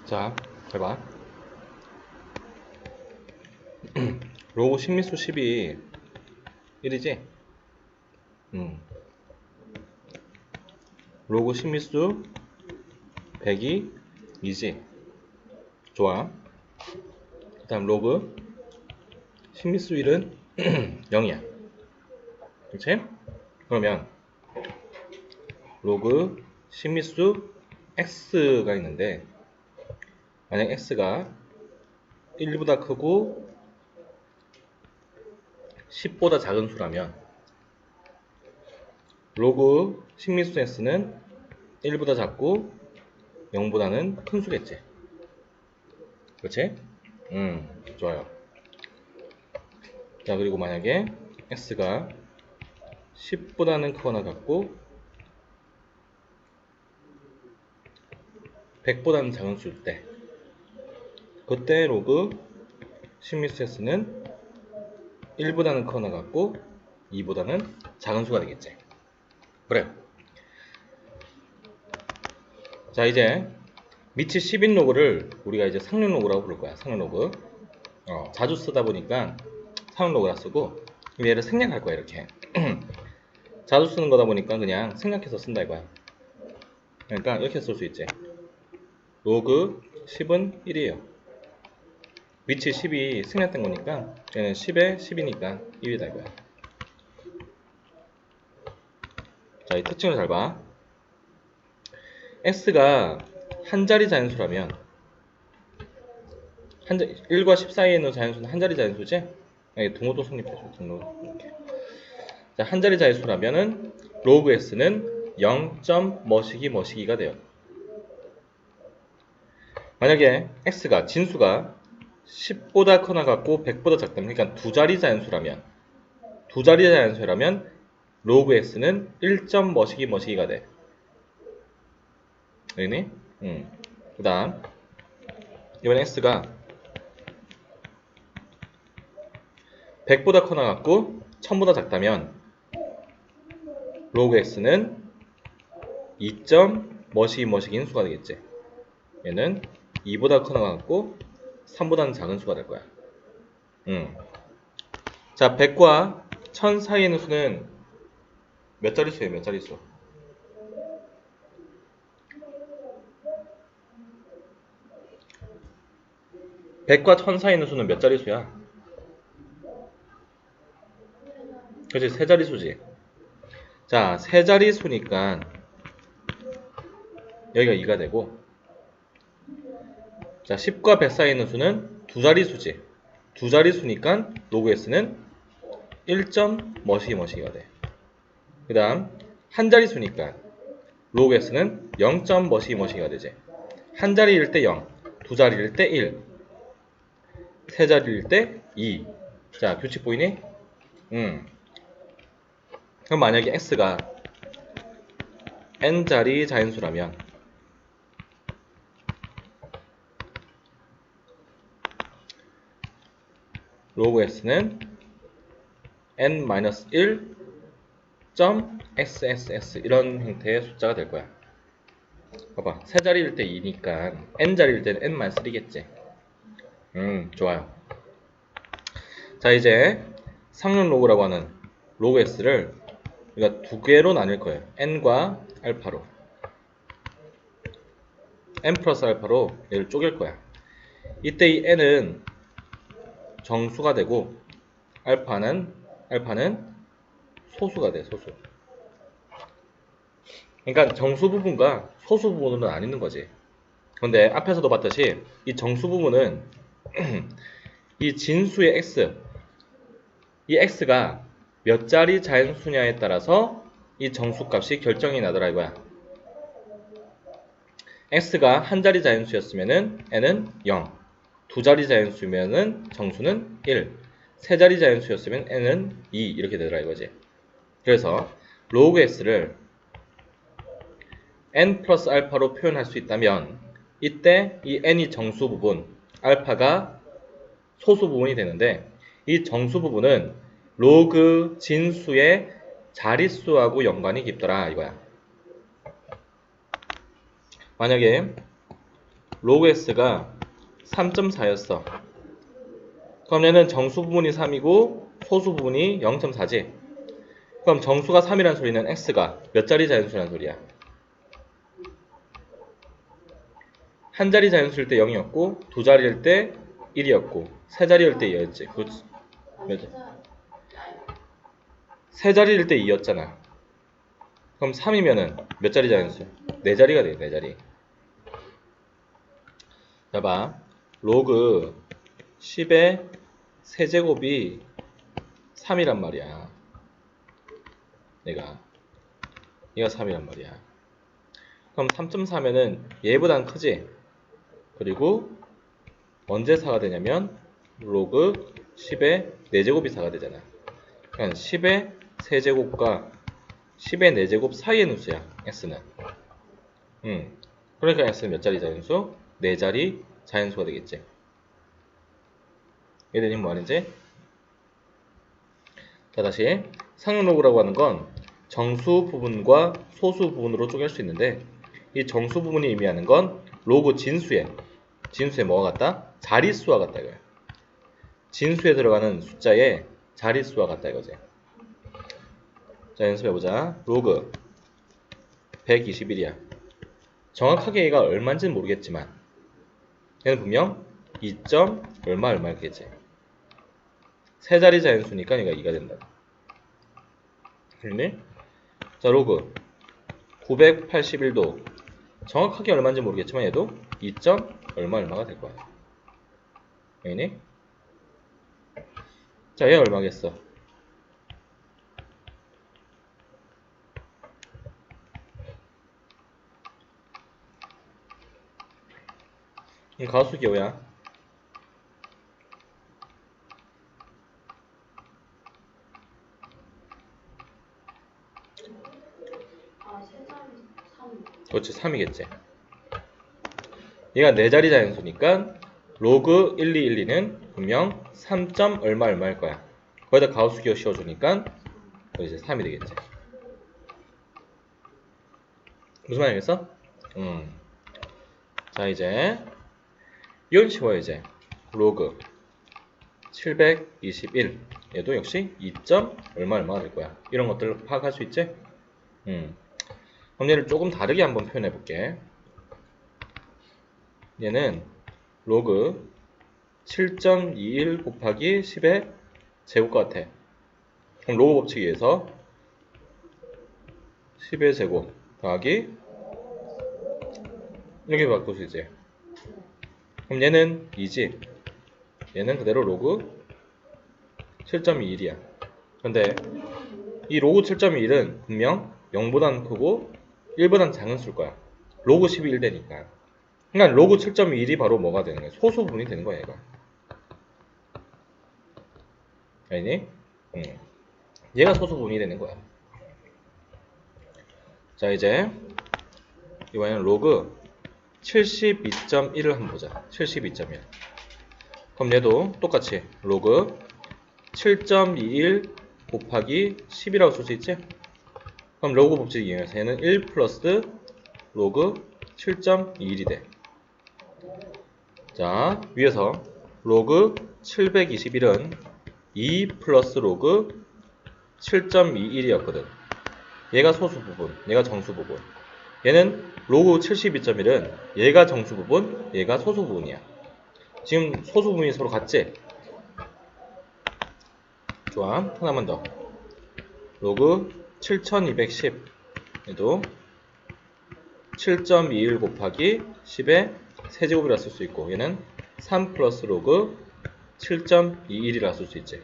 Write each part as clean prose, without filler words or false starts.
자, 해봐. 로고 10미수 10이 1이지? 로고 10미수 100이 2지? 좋아. 그 다음 로그 10미수 1은 0이야. 그치? 그러면 로그 10미수 x가 있는데, 만약 x가 1보다 크고 10보다 작은 수라면 로그 10미수 x는 1보다 작고 0보다는 큰 수겠지. 그렇지? 좋아요. 자, 그리고 만약에 x가 10보다는 크거나 같고 100보다는 작은 수일 때, 그때 로그 10미수 x는 1보다는 크거나 같고 2보다는 작은 수가 되겠지. 그래. 자, 이제 밑이 10인 로그를 우리가 이제 상륙 로그라고 부를 거야. 상륙 로그. 자주 쓰다 보니까 상륙 로그라 쓰고, 얘를 생략할 거야. 이렇게. 자주 쓰는 거다 보니까 그냥 생략해서 쓴다 이거야. 그러니까 이렇게 쓸 수 있지. 로그 10은 1이에요. 위치 10이 생략된 거니까 얘는 10에 10이니까 1이다 이거야. 자, 이 특징을 잘 봐. x가 한 자리 자연수라면 1과 10 사이에 있는 자연수는 한 자리 자연수지? 등호도 성립해줘. 등호. 이렇게. 자, 한 자리 자연수라면은 로그 x는 0. 뭐시기가 돼요. 만약에 x가 진수가 10보다 크거나 같고 100보다 작다면, 그러니까 두 자리 자연수라면 로그 x는 1. 뭐시기가 돼. 알겠니? 그 다음 이번 x가 100보다 크거나 같고 1000보다 작다면 로그 x는 2. 뭐시기인 수가 되겠지. 얘는 2보다 크거나 같고 3보다는 작은 수가 될 거야. 자, 100과 1000 사이에 있는 수는 몇 자릿수예요? 몇 자릿수? (100과 1000 사이에 있는 수는 몇 자릿수야? 그치, 세 자릿수지. 자, 세 자릿수니까 여기가 2가 되고, 자, 10과 100 사이에 있는 수는 두 자릿수지. 두 자릿수니까 로그 x는 1. 뭐시기가 돼. 그 다음 한 자릿수니까 로그 x는 0. 뭐시기가 되지. 한 자리일 때 0, 두 자리일 때 1, 세 자리일 때 2. 자, 규칙 보이니? 그럼 만약에 x가 n자리 자연수라면 로그 x는 n-1. SSS 이런 형태의 숫자가 될 거야. 봐봐, 세 자리일 때 2니까 n자리일 때는 n-3겠지. 좋아요. 자, 이제 상륙 로그라고 하는 로그 x를 우리가 두 개로 나눌 거예요. n과 알파로. n 플러스 알파로 얘를 쪼갤 거야. 이때 이 n은 정수가 되고 알파는 소수가 돼. 소수. 그러니까 정수 부분과 소수 부분은 안 있는 거지. 근데 앞에서도 봤듯이 이 정수 부분은 이 진수의 x, 이 x가 몇 자리 자연수냐에 따라서 이 정수값이 결정이 나더라 이거야. x가 한 자리 자연수였으면은 n은 0, 두 자리 자연수면은 정수는 1, 세 자리 자연수였으면 n은 2 이렇게 되더라 이거지. 그래서 로그 x를 n 플러스 알파로 표현할 수 있다면 이때 이 n이 정수 부분, 알파가 소수 부분이 되는데, 이 정수 부분은 로그 진수의 자릿수하고 연관이 깊더라 이거야. 만약에 로그 x가 3.4였어. 그럼 얘는 정수 부분이 3이고 소수 부분이 0.4지. 그럼 정수가 3이란 소리는 x가 몇 자리 자연수란 소리야? 한 자리 자연수일 때 0이었고 두 자리일 때 1이었고 세 자리일 때 2였지. 그렇지. 세 자리일 때 2였잖아. 그럼 3이면은 몇 자리 자연수? 4자리가 돼, 4자리. 자, 봐. 로그 10의 세제곱이 3이란 말이야. 얘가 3이란 말이야. 그럼 3.4면은 얘보단 크지? 그리고 언제 4가 되냐면 로그 10의 4제곱이 4가 되잖아. 그러니까 10의 세제곱과 10의 4제곱 사이의 누수야, x는. 그러니까 x는 몇 자리 자연수? 4자리 자연수가 되겠지. 이해되니 뭐 하는지? 자, 다시 상용로그라고 하는 건 정수 부분과 소수 부분으로 쪼갤 수 있는데 이 정수 부분이 의미하는 건 로그 진수에 뭐가 같다? 자릿수와 같다 이거야. 진수에 들어가는 숫자의 자릿수와 같다 이거지. 자, 연습해보자. 로그 121이야. 정확하게 얘가 얼마인지는 모르겠지만 얘는 분명 2. 얼마 얼마겠지. 세 자리 자연수니까 얘가 2가 된다. 그러니? 자, 로그 981도 정확하게 얼마인지 모르겠지만 얘도 2. 얼마가 될 거야. 알겠니? 자, 얘 얼마겠어? 가수 기호야. 그렇지, 3이겠지. 얘가 4자리 자연수니까 로그 1212는 분명 3. 얼마일 거야. 거기다 가우스 기호 씌워주니까 이제 3이 되겠지. 무슨 말이겠어? 자, 이제 이건 쉬워요. 이제 로그 721 얘도 역시 2. 얼마가 될 거야. 이런 것들을 파악할 수 있지? 그럼 얘를 조금 다르게 한번 표현해 볼게. 얘는 로그 7.21 곱하기 10의 제곱과 같아. 그럼 로그 법칙에 의해서 10의 제곱 더하기 이렇게 바꿀 수 있지. 그럼 얘는 2지. 얘는 그대로 로그 7.21이야. 근데 이 로그 7.21은 분명 0보단 크고 1보단 작은 수일 거야. 로그 10이 1 되니까. 그러니까 로그 7.21이 바로 뭐가 되는 거야? 소수분이 되는 거야, 얘가. 알니? 얘가 소수분이 되는 거야. 자, 이제 이번에는 로그 72.1을 한번 보자. 72.1. 그럼 얘도 똑같이 로그 7.21 곱하기 10이라고 쓸 수 있지? 그럼 로그 법칙 이용해서 얘는 1 플러스 로그 7.21이 돼. 자, 위에서 로그 721은 2 플러스 로그 7.21이었거든. 얘가 소수 부분, 얘가 정수 부분. 얘는 로그 72.1은 얘가 정수 부분, 얘가 소수 부분이야. 지금 소수 부분이 서로 같지? 좋아. 하나만 더. 로그 7210 얘도 7.21 곱하기 10의 세제곱이라 쓸 수 있고 얘는 3 플러스 로그 7.21이라 쓸 수 있지.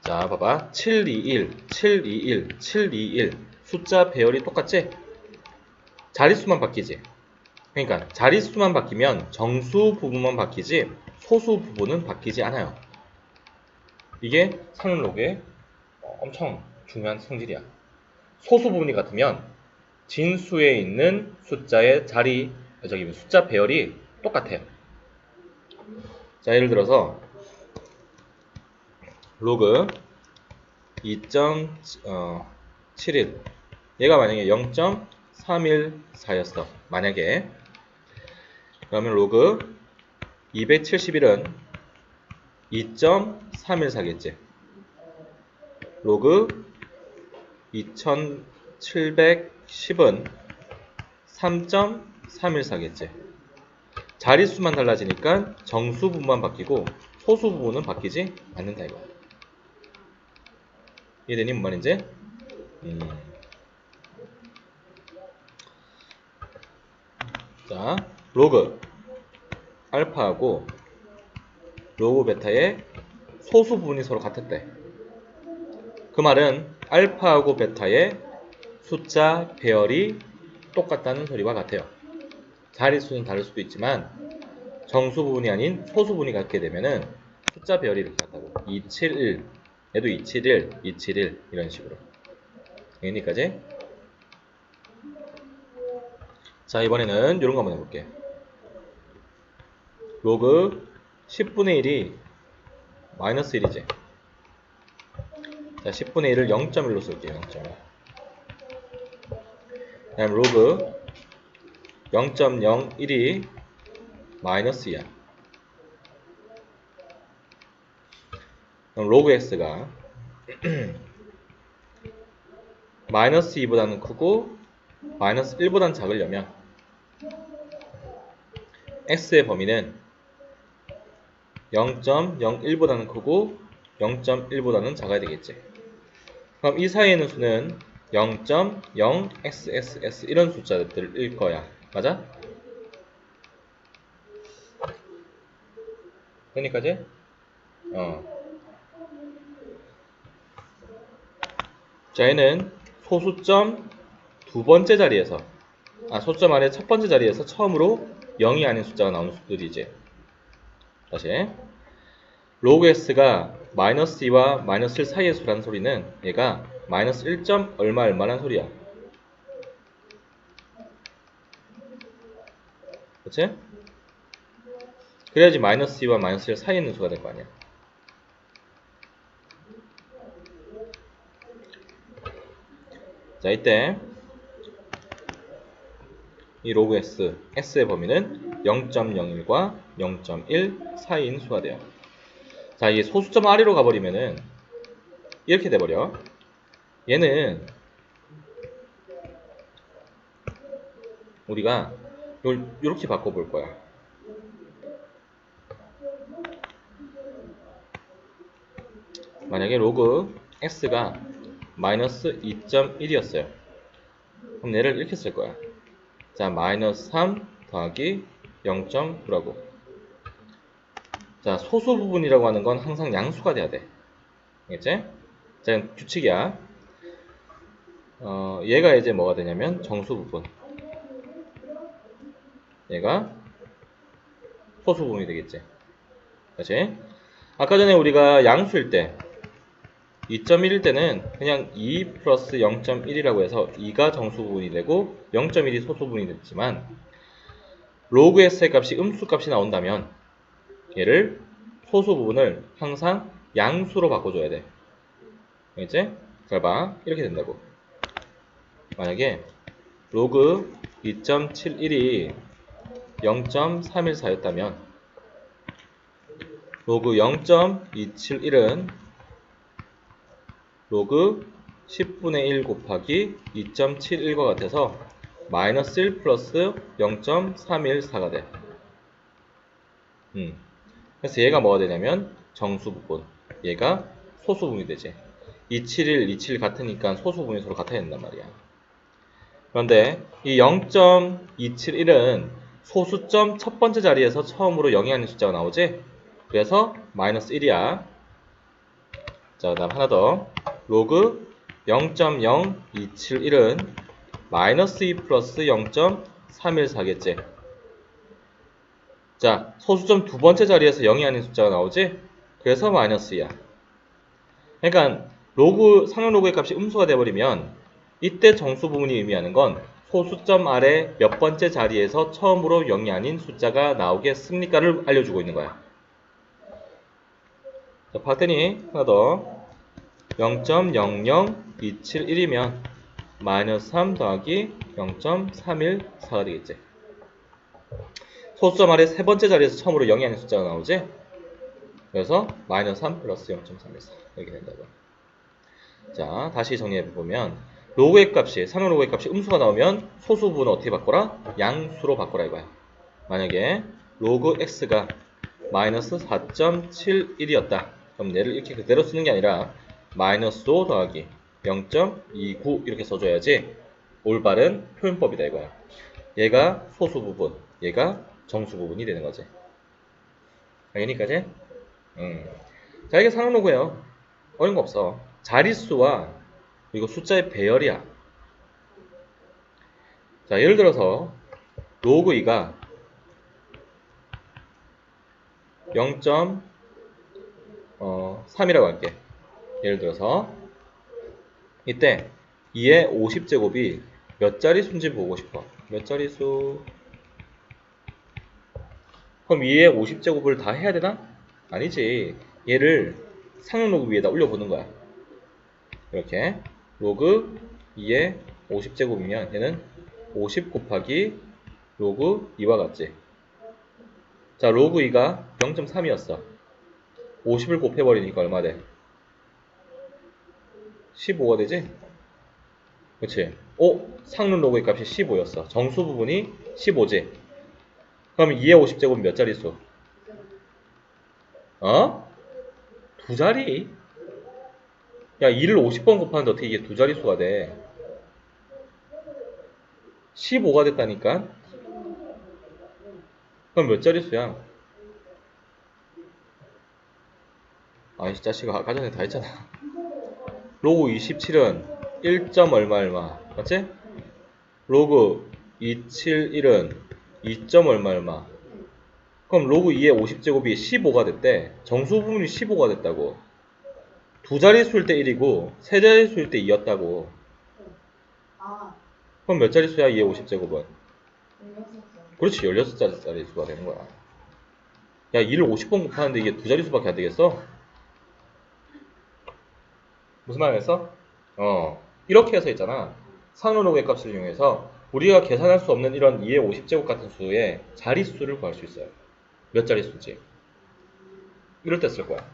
자, 봐봐. 721, 721, 721 숫자 배열이 똑같지? 자릿수만 바뀌지. 그러니까 자릿수만 바뀌면 정수 부분만 바뀌지 소수 부분은 바뀌지 않아요. 이게 상용로그의 엄청 중요한 성질이야. 소수 부분이 같으면 진수에 있는 숫자의 숫자 배열이 똑같아요. 자, 예를 들어서 로그 2.71 얘가 만약에 0.314였어. 만약에 그러면 로그 271은 2.314겠지. 로그 2710은 3.314겠지. 자릿수만 달라지니까 정수 부분만 바뀌고 소수 부분은 바뀌지 않는다 이거야. 이해되니? 뭔 말인지? 자, 로그 알파하고 로그 베타의 소수 부분이 서로 같았대. 그 말은 알파하고 베타의 숫자 배열이 똑같다는 소리와 같아요. 자릿수는 다를 수도 있지만 정수 부분이 아닌 소수 부분이 같게 되면은 숫자 배열이 이렇게 같다고. 271 얘도 271 271 이런 식으로. 여기까지. 자, 이번에는 이런 거 한번 해볼게. 로그 10분의 1이 마이너스 1이지. 자, 10분의 1을 0.1로 쓸게요. 0.1. 그 다음 로그 0.01이 마이너스 2야. 그럼 로그 x가 마이너스 2보다는 크고 마이너스 1보다는 작으려면 x의 범위는 0.01보다는 크고 0.1보다는 작아야 되겠지. 그럼 이 사이에 있는 수는 0.0xxx 이런 숫자들일 거야. 맞아? 그러니까지? 자, 얘는 소수점 두 번째 자리에서 소수점 아래 첫 번째 자리에서 처음으로 0이 아닌 숫자가 나오는 수들이지. 다시 로그 s가 마이너스 2와 마이너스 1 사이의 수라는 소리는 얘가 마이너스 1. 얼마란 소리야. 그치? 그래야지 마이너스 2와 마이너스 1 사이에 있는 수가 될 거 아니야. 자, 이때 이 로그 s의 범위는 0.01과 0.1 사이인 수가 돼요. 자, 이 소수점 아래로 가버리면은 이렇게 돼버려. 얘는 우리가 이걸 이렇게 바꿔볼 거야. 만약에 로그 x가 마이너스 2.1이었어요. 그럼 얘를 이렇게 쓸 거야. 자, 마이너스 3 더하기 0.9라고. 자, 소수 부분이라고 하는 건 항상 양수가 돼야 돼. 알겠지? 자, 규칙이야. 얘가 이제 뭐가 되냐면 정수 부분. 얘가 소수 부분이 되겠지. 그렇지? 아까 전에 우리가 양수일 때 2.1일 때는 그냥 2 플러스 0.1이라고 해서 2가 정수 부분이 되고 0.1이 소수 부분이 됐지만 로그 s의 값이 음수 값이 나온다면 얘를 소수 부분을 항상 양수로 바꿔줘야 돼. 알겠지? 잘 봐. 이렇게 된다고. 만약에 로그 2.71이 0.314였다면 로그 0.271은 로그 10분의 1 곱하기 2.71과 같아서 마이너스 1 플러스 0.314가 돼. 그래서 얘가 뭐가 되냐면 정수 부분, 얘가 소수 부분이 되지. 271, 27 같으니까 소수 부분이 서로 같아야 된단 말이야. 그런데 이 0.271은 소수점 첫 번째 자리에서 처음으로 0이 아닌 숫자가 나오지? 그래서 마이너스 1이야. 자, 그 다음 하나 더. 로그 0.0271은 마이너스 2 플러스 0.314겠지. 자, 소수점 두 번째 자리에서 0이 아닌 숫자가 나오지? 그래서 마이너스 2야. 그러니까 상용 로그의 값이 음수가 되어버리면 이때 정수 부분이 의미하는 건 소수점 아래 몇 번째 자리에서 처음으로 0이 아닌 숫자가 나오겠습니까를 알려주고 있는 거야. 자, 봤더니 하나 더. 0.00271이면 마이너스 3 더하기 0.314가 되겠지. 소수점 아래 세 번째 자리에서 처음으로 0이 아닌 숫자가 나오지? 그래서 마이너스 3 플러스 0.314 이렇게 된다고. 자, 다시 정리해보면 로그의 값이, 상용 로그의 값이 음수가 나오면 소수 부분을 어떻게 바꿔라? 양수로 바꿔라 이거야. 만약에 로그 x가 마이너스 4.71이었다. 그럼 얘를 이렇게 그대로 쓰는 게 아니라 마이너스 5 더하기 0.29 이렇게 써줘야지 올바른 표현법이다 이거야. 얘가 소수 부분, 얘가 정수 부분이 되는 거지. 알겠니까지? 자, 이게 상용 로그예요. 어려운 거 없어. 자릿수와 그리고 숫자의 배열이야. 자, 예를 들어서 로그 2가 0.3이라고 할게. 예를 들어서 이때 2의 50제곱이 몇 자릿수인지 보고 싶어. 몇 자릿수? 그럼 2의 50제곱을 다 해야 되나? 아니지. 얘를 상용 로그 위에다 올려보는 거야. 이렇게 로그 2의 50제곱이면 얘는 50 곱하기 로그 2와 같지. 자, 로그 2가 0.3이었어. 50을 곱해버리니까 얼마 돼? 15가 되지? 그치? 상용 로그의 값이 15였어. 정수 부분이 15지. 그럼 2의 50제곱은 몇 자릿수? 두 자리? 야, 2를 50번 곱하는데 어떻게 이게 두 자릿수가 돼? 15가 됐다니까? 그럼 몇 자릿수야? 아이씨, 자식아, 아까 전에 다 했잖아. 로그 27은 1. 얼마 얼마 맞지? 로그 271은 2. 얼마 얼마. 그럼 로그 2의 50제곱이 15가 됐대. 정수 부분이 15가 됐다고. 두 자릿수일 때 1이고 세 자릿수일 때 2였다고. 그럼 몇 자릿수야 2의 50제곱은? 그렇지, 16자릿수가 되는 거야. 야, 2를 50번 곱하는데 이게 두 자릿수밖에 안 되겠어? 무슨 말 했어? 이렇게 해서 있잖아. 상용 로그의 값을 이용해서 우리가 계산할 수 없는 이런 2의 50제곱 같은 수의 자릿수를 구할 수 있어요. 몇 자릿수인지. 이럴 때 쓸 거야.